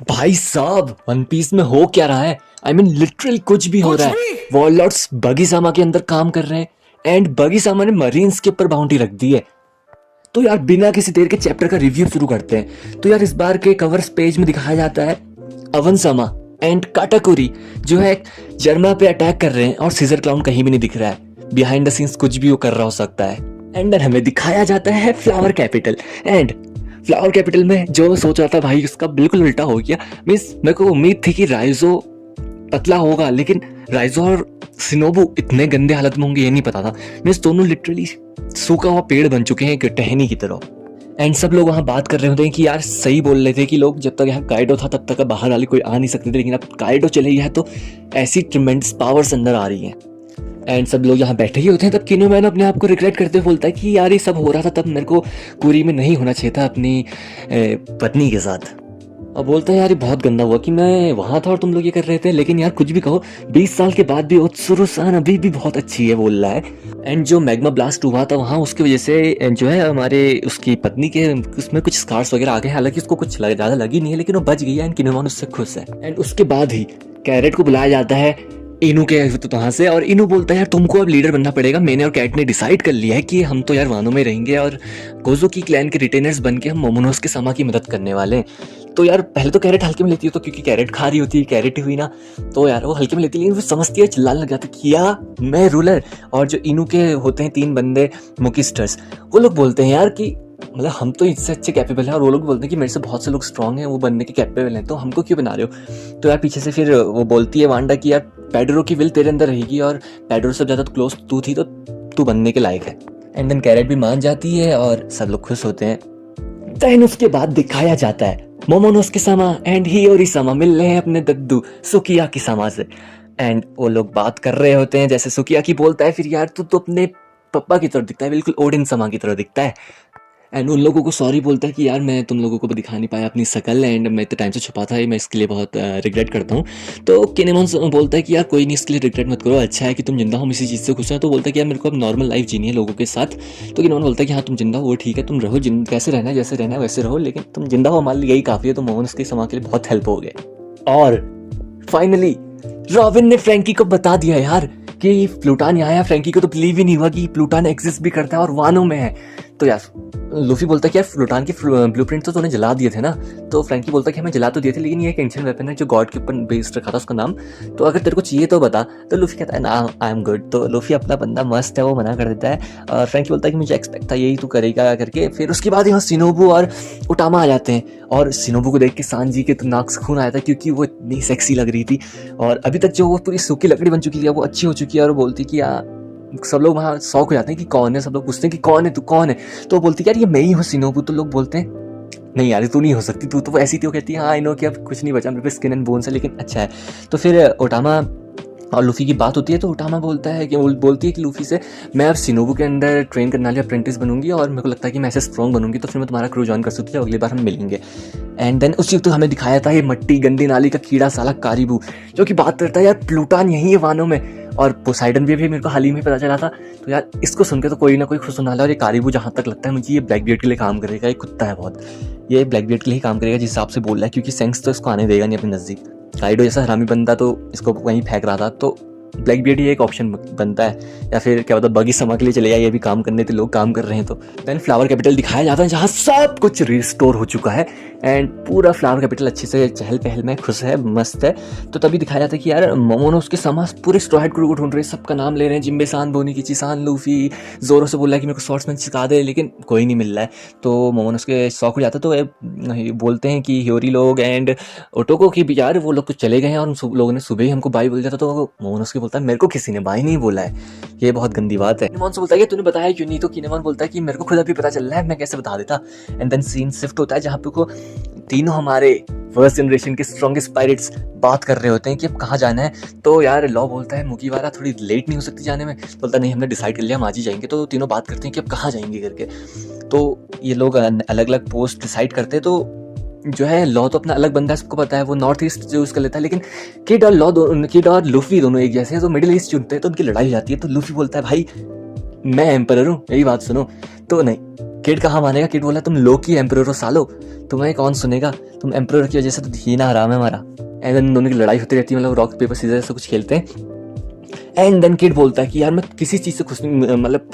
भाई साहब, one piece में हो क्या रहा है? आई मीन लिटरली कुछ भी हो रहा है। वॉरलॉर्ड्स बगी सामा के अंदर काम कर रहे हैं एंड बगी सामा ने मरीन्स के ऊपर बाउंड्री रख दी है। तो यार बिना किसी देर के चैप्टर का रिव्यू शुरू करते हैं। तो यार इस बार के कवर्स पेज में दिखाया जाता है अवन सामा एंड काटाकुरी जो है जर्मा पे अटैक कर रहे हैं और सीजर क्लाउन कहीं भी नहीं दिख रहा है। बिहाइंड द सीन्स कुछ भी वो कर रहा हो सकता है। एंड देन हमें दिखाया जाता है flower capital and flower capital में जो सोच रहा था भाई उसका बिल्कुल उल्टा हो गया। मीन्स मेरे को उम्मीद थी कि राइजो पतला होगा, लेकिन राइजो और सिनोबू इतने गंदे हालत में होंगे ये नहीं पता था। मीन्स दोनों लिटरली सूखा हुआ पेड़ बन चुके हैं एक टहनी की तरह। एंड सब लोग वहाँ बात कर रहे होते हैं कि यार सही बोल रहे थे कि लोग जब तक यहाँ काइडो था तब तक बाहर वाले कोई आ नहीं सकते थे, लेकिन अब काइडो चले गया है तो ऐसी ट्रिमेंडस पावर्स अंदर आ रही हैं। एंड सब लोग यहाँ बैठे ही होते हैं। तब किनोमैन अपने आप को रिग्रेट करते हुए बोलता है कि यार ये सब हो रहा था तब मेरे को कुरी में नहीं होना चाहिए था अपनी पत्नी के साथ। अब बोलता है यार ये बहुत गंदा हुआ कि मैं वहां था और तुम लोग ये कर रहे थे, लेकिन यार कुछ भी कहो 20 साल के बाद भी ओत्सुरो-सान अभी भी बहुत अच्छी है बोल रहा है। एंड जो मैग्मा ब्लास्ट हुआ था वहाँ उसकी वजह से जो है हमारे उसकी पत्नी के उसमें कुछ स्कार्स वगैरह आ गए। हालांकि उसको कुछ ज़्यादा लगी नहीं है, लेकिन वो बच गई है एंड किनोमान उससे खुश है। एंड उसके बाद ही कैरेट को बुलाया जाता है इनू के वहाँ से और इनू बोलता है यार तुमको अब लीडर बनना पड़ेगा। मैंने और कैट ने डिसाइड कर लिया है कि हम तो यार वानो में रहेंगे और गोजो की क्लैन के रिटेनर्स बन के हम मोमोनोस के समा की मदद करने वाले हैं। तो यार पहले तो कैरेट हल्के में लेती है, तो क्योंकि कैरेट खा रही होती है, कैरेट ही हुई ना, तो यार वो हल्के में लेती है, लेकिन वो समझती है, चिल्लाने लग जाती है किया मैं रूलर। और जो इनू के होते हैं 3 बंदे मुकिस्टर्स, वो लोग बोलते हैं यार कि मतलब हम तो इससे अच्छे कैपेबल हैं, और वो लोग बोलते हैं कि मेरे से बहुत से लोग स्ट्रांग हैं वो बनने के कैपेबल हैं, तो हमको क्यों बना रहे हो। तो यार पीछे से फिर वो बोलती है वांडा कि यार पेड्रो की विल तेरे अंदर रहेगी और पेड्रो से ज़्यादा क्लोज तू थी तो तू बनने के लायक है। एंड देन कैरेट भी मान जाती है और सब लोग खुश होते हैं। देन उसके बाद दिखाया जाता है मोमोनोस सामा एंड हियोरी सामा मिल रहे हैं अपने दद्दू सुकियाकी सामा से। एंड वो लोग बात कर रहे होते हैं, जैसे सुकियाकी बोलता है फिर यार तू तो अपने पप्पा की तरह दिखता है, बिल्कुल ओडिन सामा की तरह दिखता है। एंड उन लोगों को सॉरी बोलता है कि यार मैं तुम लोगों को दिखा नहीं पाया अपनी शकल एंड मैं इतने टाइम से छुपा था, मैं इसके लिए बहुत रिग्रेट करता हूँ। तो किनेमॉन बोलता है कि यार कोई नहीं, इसके लिए रिग्रेट मत करो, अच्छा है कि तुम जिंदा हो, इसी चीज़ से खुश है। तो बोलता है कि यार मेरे को अब नॉर्मल लाइफ जीनी है लोगों के साथ। तो किनेमॉन बोलता है कि हाँ तुम जिंदा हो वो ठीक है, तुम रहो कैसे रहना है जैसे रहना है वैसे रहो, लेकिन तुम जिंदा हो हमारे लिए यही काफ़ी है। तो मोहन उसके समा के लिए बहुत हेल्प हो गए। और फाइनली रॉबिन ने फ्रैंकी को बता दिया यार कि प्लूटान यहाँ है। फ्रैंकी को तो बिलीव ही नहीं हुआ कि प्लूटान एग्जिस्ट भी करता है और वानो में है। तो यार लूफी बोलता है कि यार प्लूटान के ब्लूप्रिंट तो तूने जला दिए थे ना। तो फ्रैंकी बोलता है कि हमें जला तो दिए थे, लेकिन ये एक एंशिएंट वेपन है जो गॉड के ऊपर बेस्ड रखा था उसका नाम, तो अगर तेरे को चाहिए तो बता। तो लूफी कहता है ना आई एम गुड। तो लूफी अपना बंदा मस्त है वो मना कर देता है। और फ्रैंकी बोलता है कि मुझे एक्सपेक्ट था यही तू करेगा करके। फिर उसके बाद यहाँ सिनोबू और उटामा आ जाते हैं और सिनोबू को देख के सांजी के तो नाक से खून आया था, क्योंकि वो इतनी सेक्सी लग रही थी और अभी तक जो वो पूरी सूखी लकड़ी बन चुकी थी वो अच्छी हो चुकी है। और वो बोलती कि सब लोग वहाँ शौक हो जाते हैं कि कौन है, सब लोग पूछते हैं कि कौन है तू कौन है। तो बोलती है यार ये मैं ही हूँ सिनोबू। तो लोग बोलते हैं नहीं यार तू नहीं हो सकती, तू तो ऐसी थी। वो कहती है हाँ आई नो कि अब कुछ नहीं बचा मेरे पे स्किन एंड बोन्स है, लेकिन अच्छा है। तो फिर ओटामा और लूफी की बात होती है। तो ओटामा बोलता है कि बोलती है कि लूफी से मैं अब सिनोबू के अंदर ट्रेन करने वाली अप्रेंटिस बनूंगी और मेरे को लगता है कि मैं ऐसे स्ट्रॉन्ग बनूंगी तो फिर मैं तुम्हारा क्रू ज्वाइन कर सकती हूँ, अगली बार हम मिलेंगे। एंड देन उसी वक्त हमें दिखाया था ये मट्टी गंदी नाली का कीड़ा साला कारीबू, जो कि बात करता है यार प्लूटान यही है वानो में और पोसाइडन भी मेरे को हाल ही में पता चला था। तो यार इसको सुन के तो कोई ना कोई खुश होने वाला है। और ये कारीबू जहाँ तक लगता है मुझे ये ब्लैकबियर्ड के लिए काम करेगा, ये कुत्ता है बहुत, ये ब्लैकबियर्ड के लिए काम करेगा जिस हिसाब से बोल रहा है, क्योंकि सेंस तो इसको आने देगा नहीं अपने नज़दीक। काइडो जैसा हरामी बंदा तो इसको वहीं फेंक रहा था, तो ब्लैकबियर्ड ही एक ऑप्शन बनता है। या फिर क्या पता बगी समा के लिए चले जाए, ये भी काम करने थे लोग काम कर रहे हैं। तो देन फ्लावर कैपिटल दिखाया जाता है जहाँ सब कुछ रिस्टोर हो चुका है एंड पूरा फ्लावर कैपिटल अच्छे से चहल पहल में खुश है, मस्त है। तो तभी दिखाया जाता है कि यार मोमोनोस के समा पूरे स्ट्रॉ हैट क्रू को ढूंढ रहे हैं, सबका नाम ले रहे हैं, जिम्बे सान, बोनीकिची सान, लूफी, जोरो से बोल रहा है कि मेरे को स्वॉर्ड्समैन सिखा दे, लेकिन कोई नहीं मिल रहा है। तो मोमोनोस के शौक हो जाता है। तो बोलते हैं कि ह्योरी लोग एंड ओटोको की भी यार वो लोग तो चले गए हैं और उन लोगों ने सुबह ही हमको बाई बोल दिया था। तो मोमोनोस के बोलता है मेरे को किसी ने बाई नहीं बोला है, ये बहुत गंदी बात है। किनेमॉन से बोलता है कि तूने बताया क्यों नहीं। तो किनेमॉन बोलता है कि मेरे को खुद अभी पता चल रहा है, मैं कैसे बता देता। एंड देन सीन शिफ्ट होता है जहाँ पे को तीनों हमारे फर्स्ट जनरेशन के स्ट्रॉन्गेस्ट पायरेट्स बात कर रहे होते हैं कि अब कहाँ जाना है। तो यार लॉ बोलता है मुकीवारा थोड़ी लेट नहीं हो सकती जाने में। बोलता नहीं हमने डिसाइड कर लिया हम आज ही जाएंगे। तो तीनों बात करते हैं कि अब कहाँ जाएंगे करके। तो ये लोग अलग अलग पोस्ट डिसाइड करते हैं। तो जो है लॉ तो अपना अलग बंदा है, सबको पता है, वो नॉर्थ ईस्ट चूज कर लेता है, लेकिन किड और लॉ किड और लूफी दोनों एक जैसे हैं, तो मिडिल ईस्ट चुनते हैं। तो उनकी लड़ाई हो जाती है। तो लूफी बोलता है भाई मैं एम्परर हूँ, यही बात सुनो। तो नहीं, किड कहाँ मानेगा। किड बोला तुम लोकी एम्परर हो सालो, तुम्हें कौन सुनेगा, तुम एम्परर की वजह से तो जीना हराम है हमारा। एंड देन दोनों की लड़ाई होती रहती है, मतलब रॉक पेपर सीजर से कुछ खेलते हैं। एंड देन किड बोलता है कि यार मैं किसी चीज़ से खुश नहीं, मतलब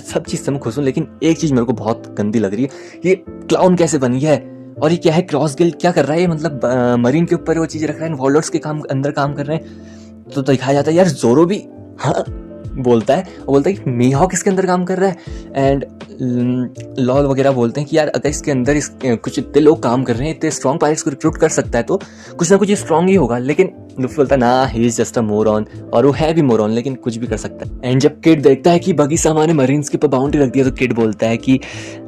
सब चीज़ से मैं खुश हूँ, लेकिन एक चीज़ मेरे को बहुत गंदी लग रही है, ये क्लाउन कैसे बनी है और ये क्या है, क्रॉस गिल्ड क्या कर रहा है ये, मतलब मरीन के ऊपर वो चीज़ रख रहा है, वॉरलॉर्ड्स के अंदर काम कर रहे हैं। तो दिखाया जाता है यार जोरो भी हाँ बोलता है, और बोलता है कि मीहॉक इसके अंदर काम कर रहा है। एंड लॉल वगैरह बोलते हैं कि यार अगर इसके अंदर कुछ इतने लोग काम कर रहे हैं, इतने स्ट्रॉन्ग पायरेट्स को रिक्रूट कर सकता है तो कुछ ना कुछ स्ट्रॉन्ग ही होगा। लेकिन लुफी बोलता है ना, he is just a moron, और वो है भी मोरॉन, लेकिन कुछ भी कर सकता है। एंड जब किड देखता है कि बगी सामा ने मरीन्स के ऊपर बाउंड्री रख दिया, तो किड बोलता है कि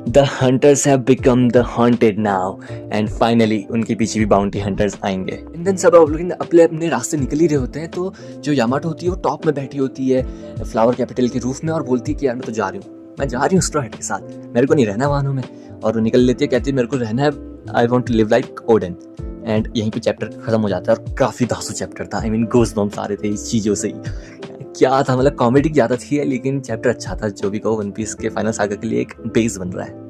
the hunters have become the haunted now, and finally उनके पीछे भी बाउंड्री हंटर्स आएंगे। एंड देन सब लोग अपने अपने रास्ते निकल ही रहे होते हैं, तो जो यामाटो होती है वो टॉप में बैठी होती है फ्लावर कैपिटल के रूफ में, और बोलती है कि यार मैं तो जा रही हूँ, मैं जा रही हूँ स्ट्रॉ हेड के साथ, मेरे को नहीं रहना वाहनों में। और वो निकल लेती है, कहती है मेरे को रहना है, I want to live like Auden. And यहीं पे चैप्टर खत्म हो जाता है, और काफ़ी धांसू चैप्टर था। आई मीन गूज़बम्प्स आ रहे थे इस चीज़ों से ही। क्या था, मतलब कॉमेडी ज़्यादा थी, लेकिन चैप्टर अच्छा था। जो भी कहो, वन पीस के फाइनल सागा के लिए एक बेस बन रहा है।